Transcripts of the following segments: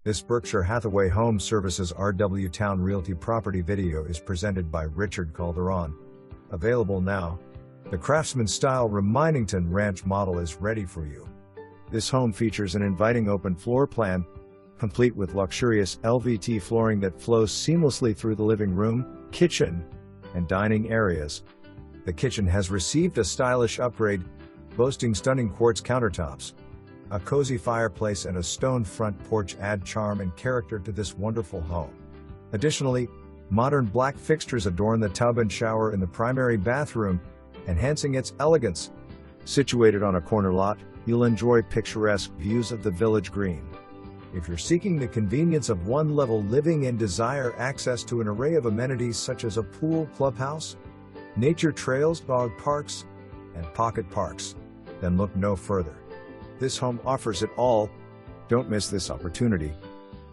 This Berkshire Hathaway Home Services RW Towne Realty property video is presented by Richard Calderon. Available now. The Craftsman-style Reminington Ranch Model is ready for you. This home features an inviting open floor plan, complete with luxurious LVT flooring that flows seamlessly through the living room, kitchen, and dining areas. The kitchen has received a stylish upgrade, boasting stunning quartz countertops. A cozy fireplace and a stone front porch add charm and character to this wonderful home. Additionally, modern black fixtures adorn the tub and shower in the primary bathroom, enhancing its elegance. Situated on a corner lot, you'll enjoy picturesque views of the village green. If you're seeking the convenience of one-level living and desire access to an array of amenities such as a pool, clubhouse, nature trails, dog parks, and pocket parks, then look no further. This home offers it all. Don't miss this opportunity.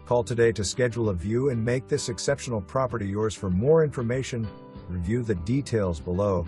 Call today to schedule a view and make this exceptional property yours. For more information, review the details below.